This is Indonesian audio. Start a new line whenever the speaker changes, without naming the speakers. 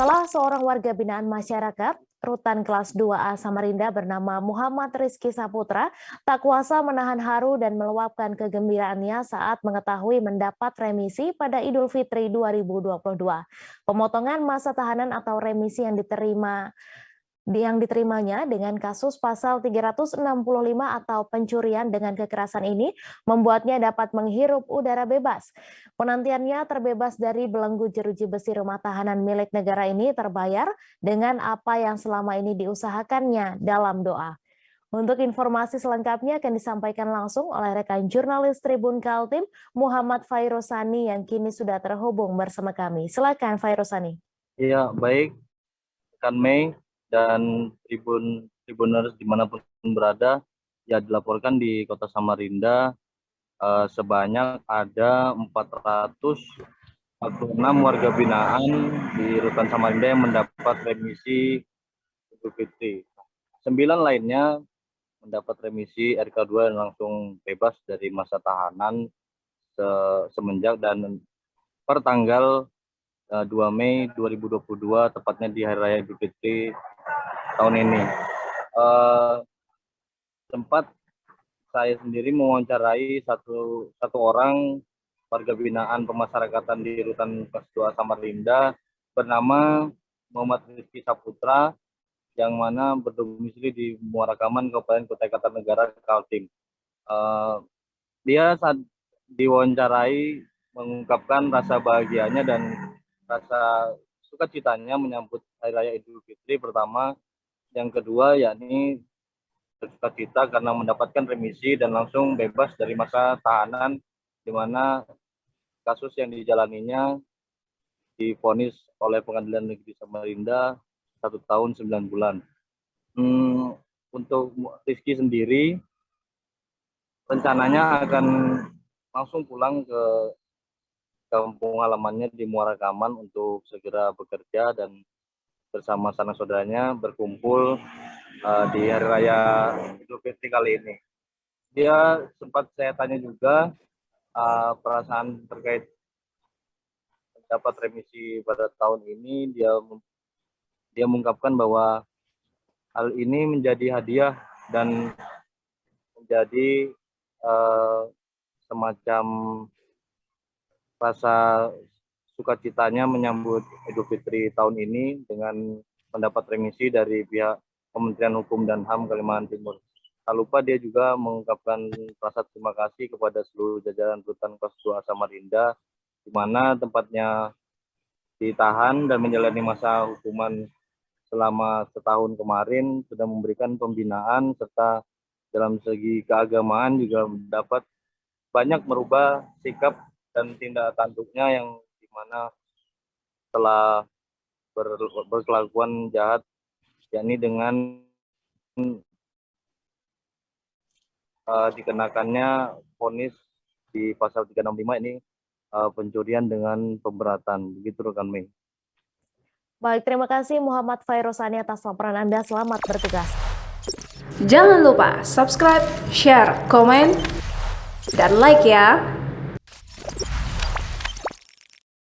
Salah seorang warga binaan masyarakat Rutan Kelas 2A Samarinda bernama Muhammad Rizky Saputra tak kuasa menahan haru dan meluapkan kegembiraannya saat mengetahui mendapat remisi pada Idul Fitri 2022. Pemotongan masa tahanan atau remisi yang diterimanya dengan kasus pasal 365 atau pencurian dengan kekerasan ini membuatnya dapat menghirup udara bebas. Penantiannya terbebas dari belenggu jeruji besi rumah tahanan milik negara ini terbayar dengan apa yang selama ini diusahakannya dalam doa. Untuk informasi selengkapnya akan disampaikan langsung oleh rekan jurnalis Tribun Kaltim Muhammad Fairosani yang kini sudah terhubung bersama kami. Silakan Fairosani.
Iya, baik, rekan Mei dan Tribuners dimanapun berada, ya dilaporkan di Kota Samarinda sebanyak ada 446 warga binaan di Rutan Samarinda yang mendapat remisi Idul Fitri. 9 lainnya mendapat remisi RK2 dan langsung bebas dari masa tahanan semenjak dan per tanggal 2 Mei 2022, tepatnya di Hari Raya Idul Fitri tahun ini. Sempat saya sendiri mewawancarai satu orang warga binaan pemasyarakatan di Rutan Kelas 2 Samarinda bernama Muhammad Rizky Saputra yang mana berdomisili di Muara Kaman, Kabupaten Kutai Kartanegara, Kaltim. Dia saat diwawancarai mengungkapkan rasa bahagianya dan rasa sukacitanya menyambut Hari Raya Idul Fitri pertama, yang kedua yakni sukacita karena mendapatkan remisi dan langsung bebas dari masa tahanan, di mana kasus yang dijalaninya divonis oleh Pengadilan Negeri Samarinda 1 tahun 9 bulan. Untuk Rizky sendiri rencananya akan langsung pulang ke kampung halamannya di Muara Kaman untuk segera bekerja dan bersama sanak saudaranya berkumpul di Hari Raya Idul Fitri kali ini. Dia sempat saya tanya juga perasaan terkait dapat remisi pada tahun ini. Dia mengungkapkan bahwa hal ini menjadi hadiah dan menjadi semacam rasa sukacitanya menyambut Idul Fitri tahun ini dengan mendapat remisi dari pihak Kementerian Hukum dan HAM Kalimantan Timur. Tak lupa dia juga mengungkapkan rasa terima kasih kepada seluruh jajaran Rutan Kelas 2 Samarinda, di mana tempatnya ditahan dan menjalani masa hukuman selama setahun kemarin, sudah memberikan pembinaan serta dalam segi keagamaan juga dapat banyak merubah sikap dan tindak tanduknya yang dimana telah berkelakuan jahat, yakni dengan dikenakannya vonis di pasal 365 ini pencurian dengan pemberatan. Begitu rekan Mei.
Baik, terima kasih Muhammad Fairosani atas laporan Anda. Selamat bertugas.
Jangan lupa subscribe, share, komen, dan like ya.